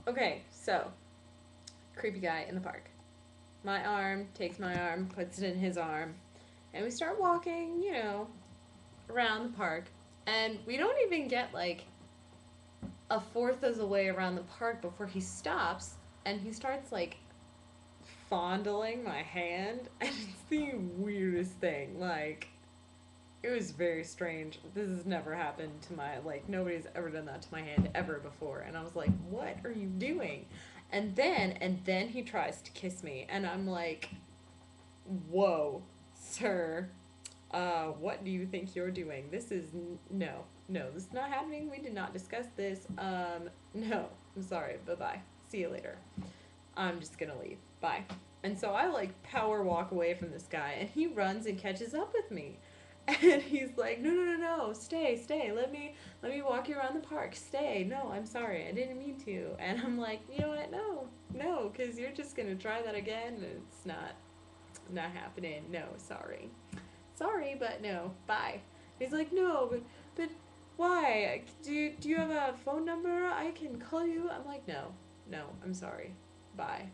Okay, so creepy guy in the park. My arm takes my arm, puts it in his arm, and we start walking, around the park. And we don't even get like a fourth of the way around the park before he stops and he starts like fondling my hand. And it's the weirdest thing. Like, it was very strange. This has never happened to my, like, nobody's ever done that to my hand ever before. And I was like, what are you doing? And then he tries to kiss me. And I'm like, whoa, sir. What do you think you're doing? This is no, no, this is not happening. We did not discuss this. No, I'm sorry. Bye bye. See you later. I'm just gonna leave. Bye. And so I like power walk away from this guy, and he runs and catches up with me. And he's like, no, no, no, no, stay, stay. Let me walk you around the park. Stay. No, I'm sorry. I didn't mean to. And I'm like, you know what? No, no, because you're just gonna try that again, and it's not happening. No, sorry. Sorry, but no. Bye. He's like, no, but why? Do you have a phone number? I can call you. I'm like, no, no. I'm sorry. Bye.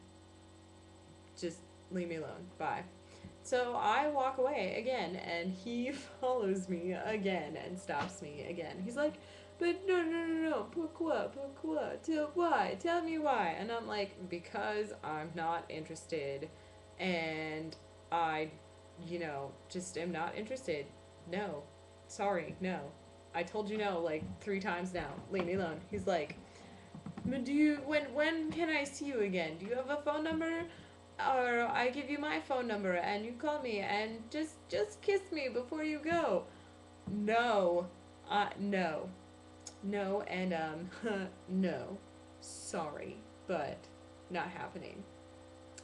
Just leave me alone. Bye. So I walk away again, and he follows me again and stops me again. He's like, but no, no, no, no, pourquoi, pourquoi, why, tell me why. And I'm like, because I'm not interested, and I, just am not interested. No, sorry, no. I told you no like 3 times now. Leave me alone. He's like, but when can I see you again? Do you have a phone number? Or I give you my phone number and you call me and just kiss me before you go. No. No. No and no. Sorry, but not happening.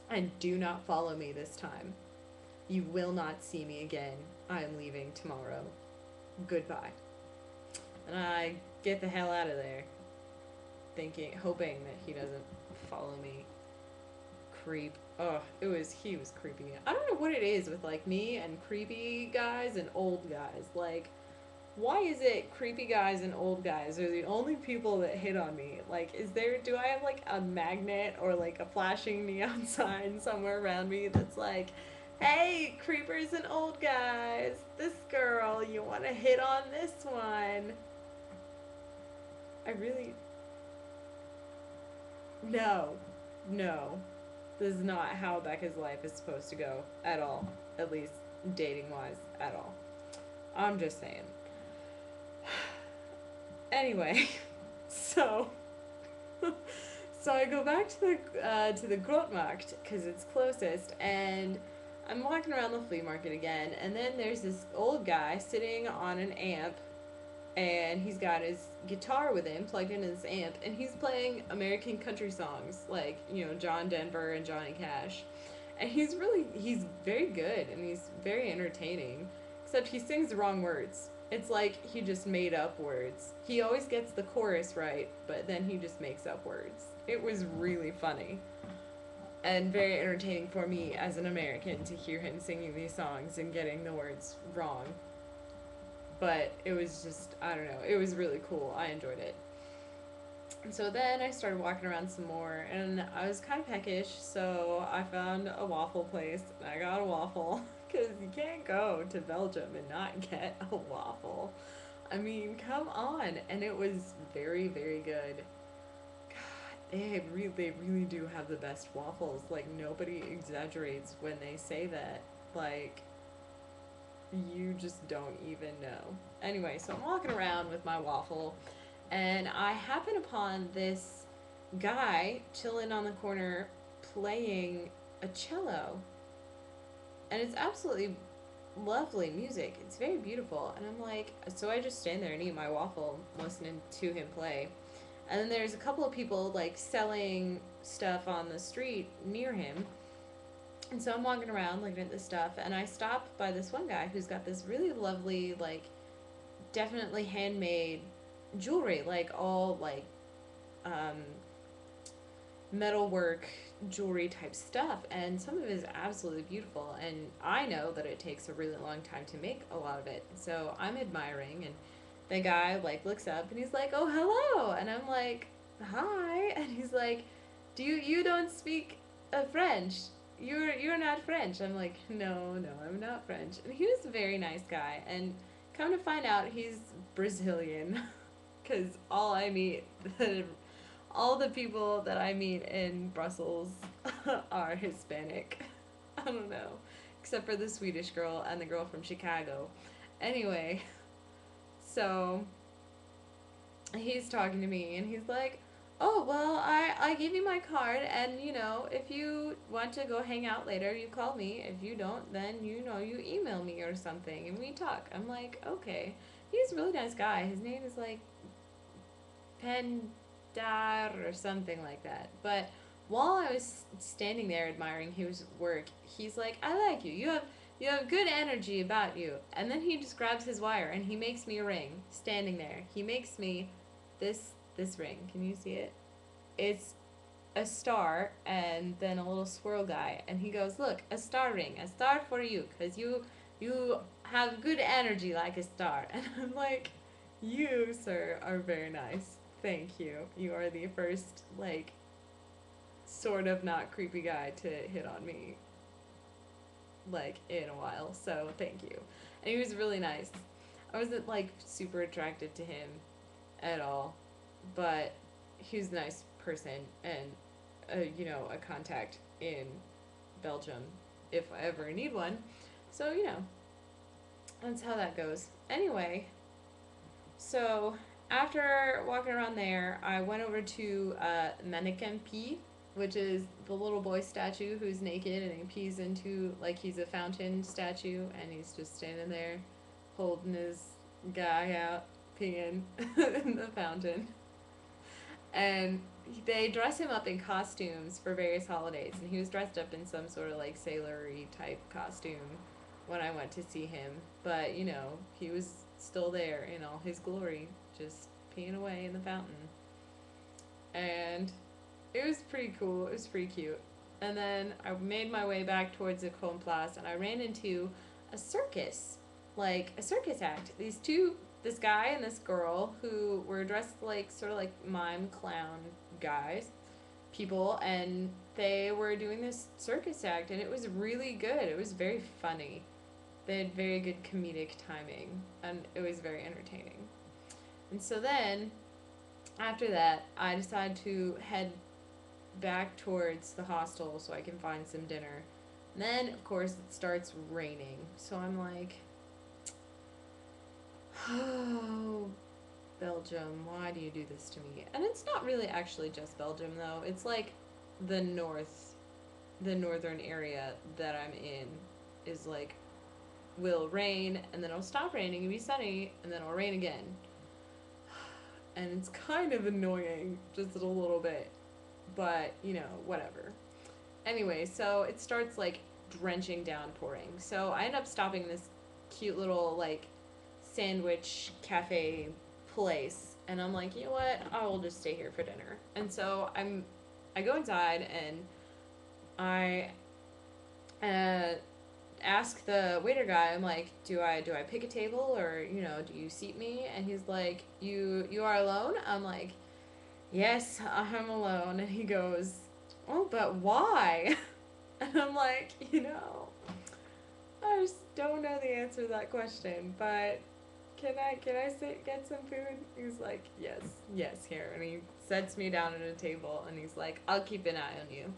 And do not follow me this time. You will not see me again. I am leaving tomorrow. Goodbye. And I get the hell out of there, hoping that he doesn't follow me. Creep. Oh, he was creepy. I don't know what it is with like me and creepy guys and old guys. Like, why is it creepy guys and old guys are the only people that hit on me? Like, do I have like a magnet or like a flashing neon sign somewhere around me that's like, hey, creepers and old guys, this girl, you want to hit on this one? I really, no, no. This is not how Becca's life is supposed to go at all. At least dating wise, at all. I'm just saying. Anyway, so so I go back to the Grootmarkt because it's closest, and I'm walking around the flea market again, and then there's this old guy sitting on an amp, and he's got his guitar with him plugged into this amp, and he's playing American country songs like John Denver and Johnny Cash, and he's very good and he's very entertaining, except he sings the wrong words. It's like he just made up words. He always gets the chorus right, but then he just makes up words. It was really funny and very entertaining for me as an American to hear him singing these songs and getting the words wrong. But it was just, I don't know, it was really cool. I enjoyed it. And so then I started walking around some more, and I was kind of peckish, so I found a waffle place, and I got a waffle, because you can't go to Belgium and not get a waffle. I mean, come on. And it was very, very good. God, they really do have the best waffles. Like, nobody exaggerates when they say that. Like, you just don't even know. Anyway, so I'm walking around with my waffle, and I happen upon this guy chilling on the corner playing a cello. And it's absolutely lovely music. It's very beautiful. And I'm like, so I just stand there and eat my waffle listening to him play. And then there's a couple of people like selling stuff on the street near him. And so I'm walking around looking at this stuff, and I stop by this one guy who's got this really lovely, like, definitely handmade jewelry, like all like um, metalwork jewelry type stuff, and some of it is absolutely beautiful, and I know that it takes a really long time to make a lot of it, so I'm admiring, and the guy like looks up and he's like, oh, hello, and I'm like, hi, and he's like, you don't speak French? You're not French. I'm like, no, I'm not French. And he was a very nice guy, and come to find out, he's Brazilian, because all the people that I meet in Brussels are Hispanic. I don't know, except for the Swedish girl and the girl from Chicago. Anyway, so he's talking to me and he's like, oh, well, I gave you my card, and if you want to go hang out later, you call me. If you don't, then you email me or something and we talk. I'm like, okay. He's a really nice guy. His name is like Pendar or something like that. But while I was standing there admiring his work, he's like, I like you. You have good energy about you. And then he just grabs his wire and he makes me a ring standing there. He makes me this ring. Can you see it? It's a star and then a little swirl guy, and he goes, "Look, a star ring, a star for you, cause you have good energy like a star." And I'm like, "You, sir, are very nice. Thank you. You are the first like sort of not creepy guy to hit on me like in a while. So thank you." And he was really nice. I wasn't like super attracted to him at all, but he was a nice person and a contact in Belgium if I ever need one. So that's how that goes. Anyway, so after walking around there, I went over to Mannequin P, which is the little boy statue who's naked and he pees into, like, he's a fountain statue and he's just standing there holding his guy out peeing in the fountain. And they dress him up in costumes for various holidays, and he was dressed up in some sort of like sailory type costume when I went to see him. But he was still there in all his glory, just peeing away in the fountain. And it was pretty cool. It was pretty cute. And then I made my way back towards the Cone Place, and I ran into a circus, like a circus act. This guy and this girl who were dressed like sort of like mime clown guys, people, and they were doing this circus act, and it was really good. It was very funny. They had very good comedic timing, and it was very entertaining. And so then, after that, I decided to head back towards the hostel so I can find some dinner. And then, of course, it starts raining. So I'm like, oh, Belgium, why do you do this to me? And it's not really actually just Belgium, though. It's like the northern area that I'm in is like, will rain, and then it'll stop raining and be sunny, and then it'll rain again. And it's kind of annoying, just a little bit. But, whatever. Anyway, so it starts like drenching downpouring. So I end up stopping in this cute little like sandwich cafe place, and I'm like, you know what? I will just stay here for dinner. And so I go inside and I ask the waiter guy. I'm like, do I pick a table, or do you seat me? And he's like, you are alone? I'm like, yes, I'm alone. And he goes, oh, but why? And I'm like, I just don't know the answer to that question, but can I get some food? He's like, yes, here. And he sets me down at a table and he's like, I'll keep an eye on you.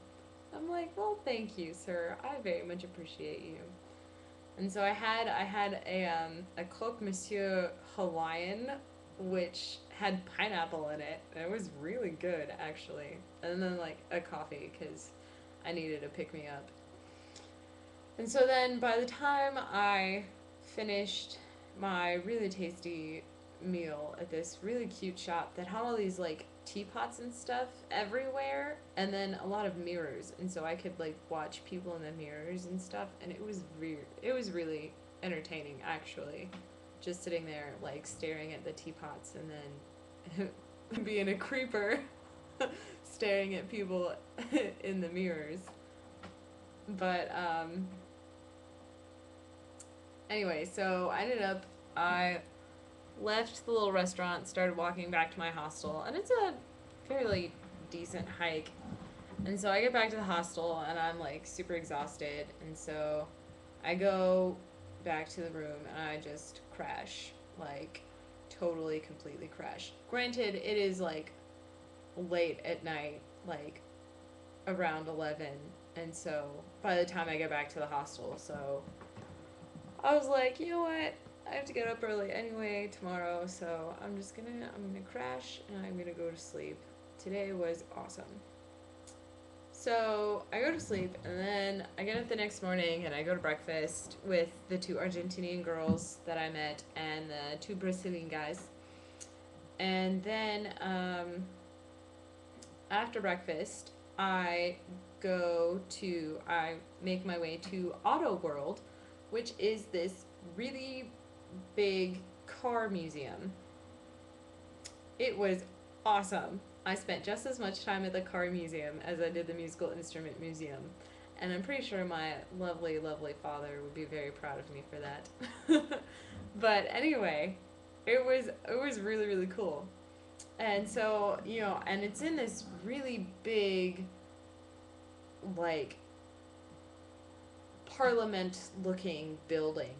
I'm like, well, thank you, sir. I very much appreciate you. And so I had a croque monsieur Hawaiian, which had pineapple in it, and it was really good actually. And then like a coffee because I needed a pick me up. And so then by the time I finished my really tasty meal at this really cute shop that had all these like teapots and stuff everywhere, and then a lot of mirrors, and so I could like watch people in the mirrors and stuff, and it was really entertaining actually, just sitting there like staring at the teapots and then being a creeper staring at people in the mirrors. But anyway, so I left the little restaurant, started walking back to my hostel, and it's a fairly decent hike. And so I get back to the hostel and I'm like super exhausted. And so I go back to the room and I just crash. Like, totally, completely crash. Granted, it is like late at night, like around 11. And so by the time I get back to the hostel, so I was like, you know what? I have to get up early anyway tomorrow, so I'm gonna crash and I'm gonna go to sleep. Today was awesome. So I go to sleep and then I get up the next morning and I go to breakfast with the two Argentinian girls that I met and the two Brazilian guys. And then after breakfast, I make my way to Auto World, which is this really big car museum. It was awesome. I spent just as much time at the car museum as I did the musical instrument museum. And I'm pretty sure my lovely, lovely father would be very proud of me for that. But anyway, it was really, really cool. And so, and it's in this really big, like, parliament looking building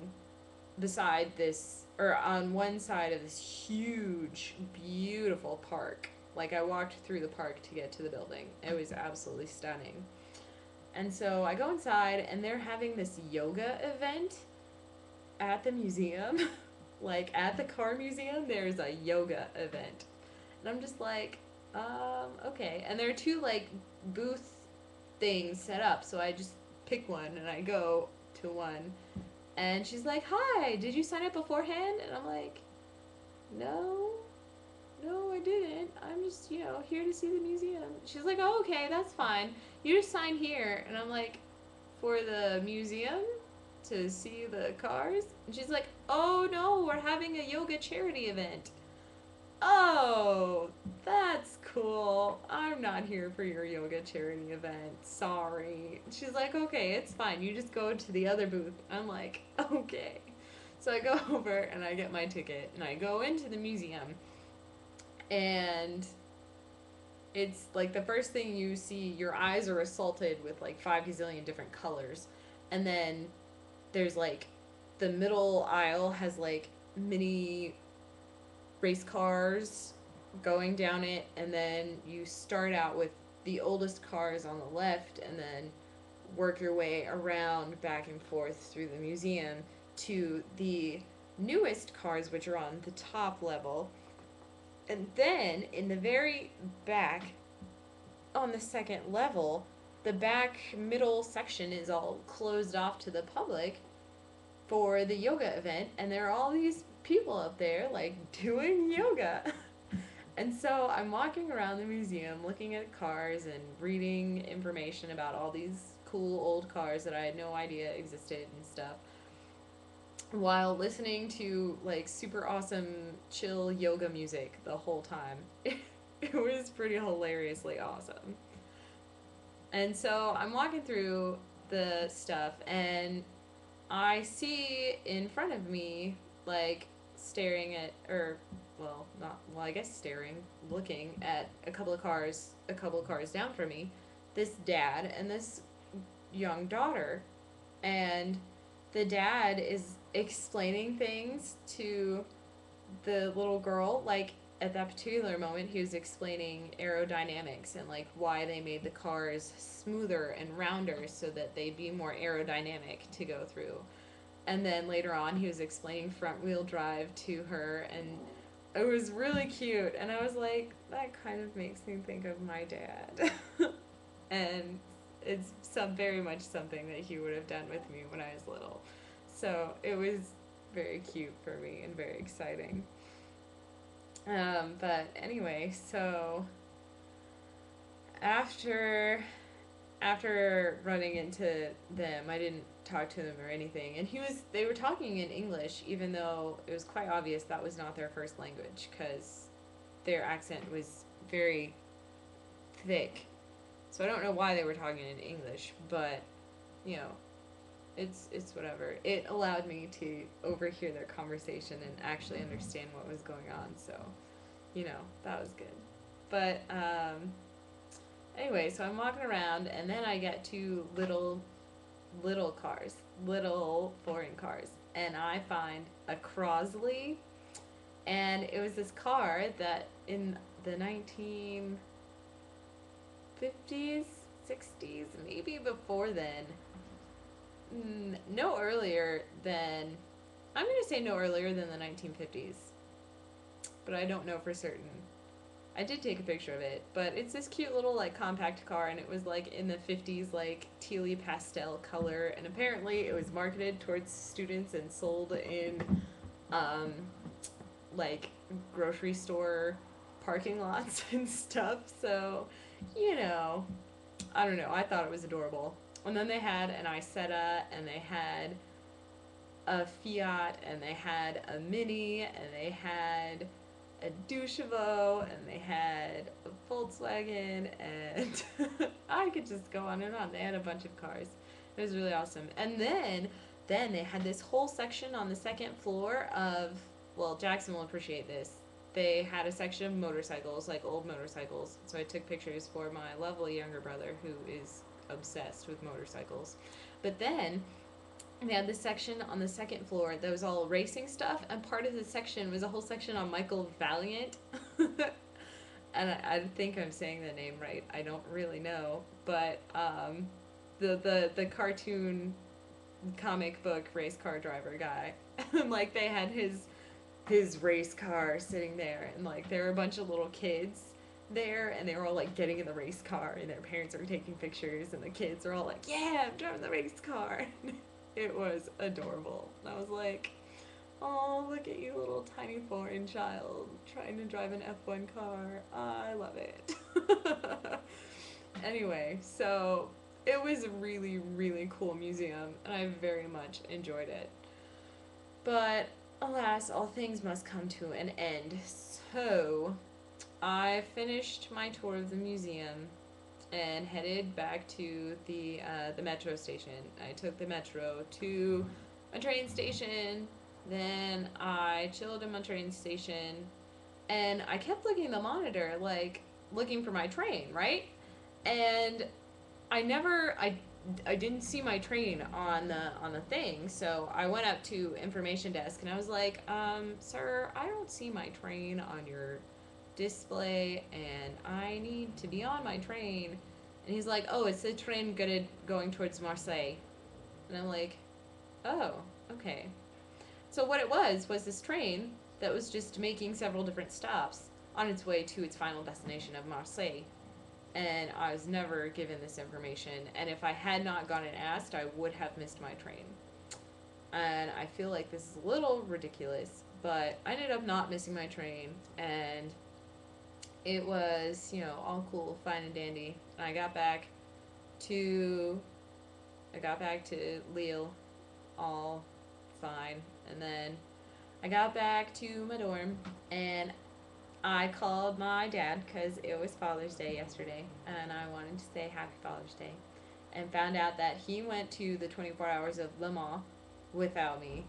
beside this, or on one side of this huge, beautiful park. Like, I walked through the park to get to the building. It was absolutely stunning. And so I go inside, and they're having this yoga event at the museum. Like, at the car museum, there's a yoga event. And I'm just like, okay. And there are two, like, booth things set up, so I just pick one, and I go to one. And she's like, hi, did you sign up beforehand? And I'm like, no, no, I didn't. I'm just, here to see the museum. She's like, oh, okay, that's fine. You just sign here. And I'm like, for the museum? To see the cars? And she's like, oh, no, we're having a yoga charity event. Oh, that's cool. I'm not here for your yoga charity event. Sorry. She's like, okay, it's fine. You just go to the other booth. I'm like, okay. So I go over and I get my ticket and I go into the museum. And it's like the first thing you see, your eyes are assaulted with like 5 gazillion different colors. And then there's like the middle aisle has like mini race cars going down it, and then you start out with the oldest cars on the left and then work your way around back and forth through the museum to the newest cars, which are on the top level. And then in the very back, on the second level, the back middle section is all closed off to the public for the yoga event, and there are all these people up there like doing yoga. And so I'm walking around the museum looking at cars and reading information about all these cool old cars that I had no idea existed and stuff, while listening to like super awesome chill yoga music the whole time. It was pretty hilariously awesome. And so I'm walking through the stuff and I see in front of me, like, staring at, or, well, not, well, I guess staring, looking at a couple of cars down from me, this dad and this young daughter. And the dad is explaining things to the little girl, like, at that particular moment, he was explaining aerodynamics and like why they made the cars smoother and rounder so that they'd be more aerodynamic to go through. And then later on, he was explaining front wheel drive to her, and it was really cute. And I was like, that kind of makes me think of my dad. And it's very much something that he would have done with me when I was little. So it was very cute for me and very exciting. But anyway, so after running into them, I didn't talk to them or anything. And they were talking in English, even though it was quite obvious that was not their first language, because their accent was very thick. So I don't know why they were talking in English, but you know, it's whatever. It allowed me to overhear their conversation and actually understand what was going on. So, that was good. But anyway, so I'm walking around, and then I get to little cars, little foreign cars, and I find a Crosley, and it was this car that in the 1950s, 60s, maybe before then, no earlier than, I'm going to say no earlier than the 1950s, but I don't know for certain. I did take a picture of it, but it's this cute little like compact car, and it was like in the 50s, like tealy pastel color, and apparently it was marketed towards students and sold in um, like grocery store parking lots and stuff. So, you know, I don't know. I thought it was adorable. And then they had an Isetta, and they had a Fiat, and they had a Mini, and they had a Douchevo, and they had a Volkswagen, and I could just go on and on. They had a bunch of cars. It was really awesome. And then they had this whole section on the second floor of, well, Jackson will appreciate this. They had a section of motorcycles, like old motorcycles. So I took pictures for my lovely younger brother who is obsessed with motorcycles. But then they had this section on the second floor that was all racing stuff, and part of the section was a whole section on Michael Valiant. And I think I'm saying the name right. I don't really know, but the cartoon comic book race car driver guy, like they had his race car sitting there, and like there were a bunch of little kids there, and they were all like getting in the race car, and their parents are taking pictures, and the kids are all like, yeah, I'm driving the race car. It was adorable. And I was like, oh, look at you, little tiny foreign child trying to drive an F1 car. I love it. Anyway, so it was a really, really cool museum, and I very much enjoyed it. But alas, all things must come to an end. So I finished my tour of the museum and headed back to the metro station. I took the metro to a train station. Then I chilled in my train station, and I kept looking at the monitor, like looking for my train, right? And I didn't see my train on the thing, so I went up to information desk and I was like, sir, I don't see my train on your display, and I need to be on my train. And he's like, oh, it's the train going towards Marseille. And I'm like, oh, okay. So what it was this train that was just making several different stops on its way to its final destination of Marseille. And I was never given this information, and if I had not gone and asked, I would have missed my train. And I feel like this is a little ridiculous, but I ended up not missing my train, and it was, all cool, fine and dandy. And I got back to Lille, all fine. And then I got back to my dorm, and I called my dad because it was Father's Day yesterday, and I wanted to say Happy Father's Day, and found out that he went to the 24 Hours of Le Mans without me.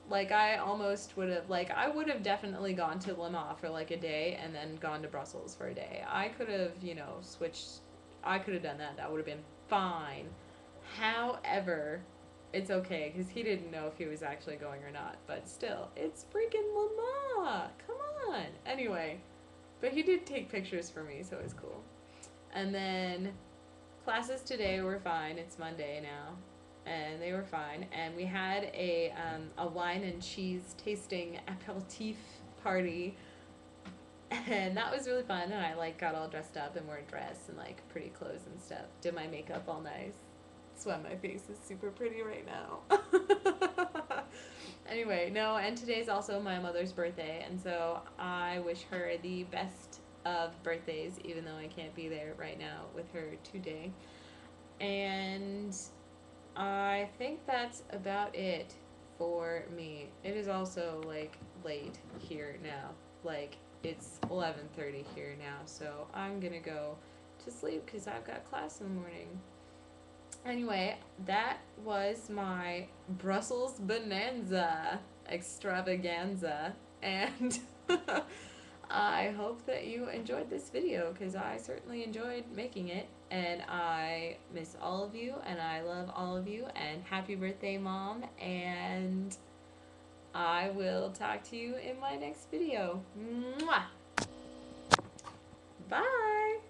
Like, I almost would have, like, I would have definitely gone to Le Mans for like a day and then gone to Brussels for a day. I could have, switched. I could have done that. That would have been fine. However, it's okay because he didn't know if he was actually going or not. But still, it's freaking Le Mans. Come on. Anyway, but he did take pictures for me, so it was cool. And then classes today were fine. It's Monday now, and they were fine. And we had a wine and cheese tasting aperitif party, and that was really fun. And I like got all dressed up and wore a dress and like pretty clothes and stuff. Did my makeup all nice. That's why my face is super pretty right now. Anyway, no, and today's also my mother's birthday, and so I wish her the best of birthdays, even though I can't be there right now with her today. And I think that's about it for me. It is also like late here now. Like it's 11:30 here now, so I'm gonna go to sleep because I've got class in the morning. Anyway, that was my Brussels Bonanza. extravaganza. And I hope that you enjoyed this video because I certainly enjoyed making it. And I miss all of you and I love all of you. And happy birthday, Mom. And I will talk to you in my next video. Mwah! Bye!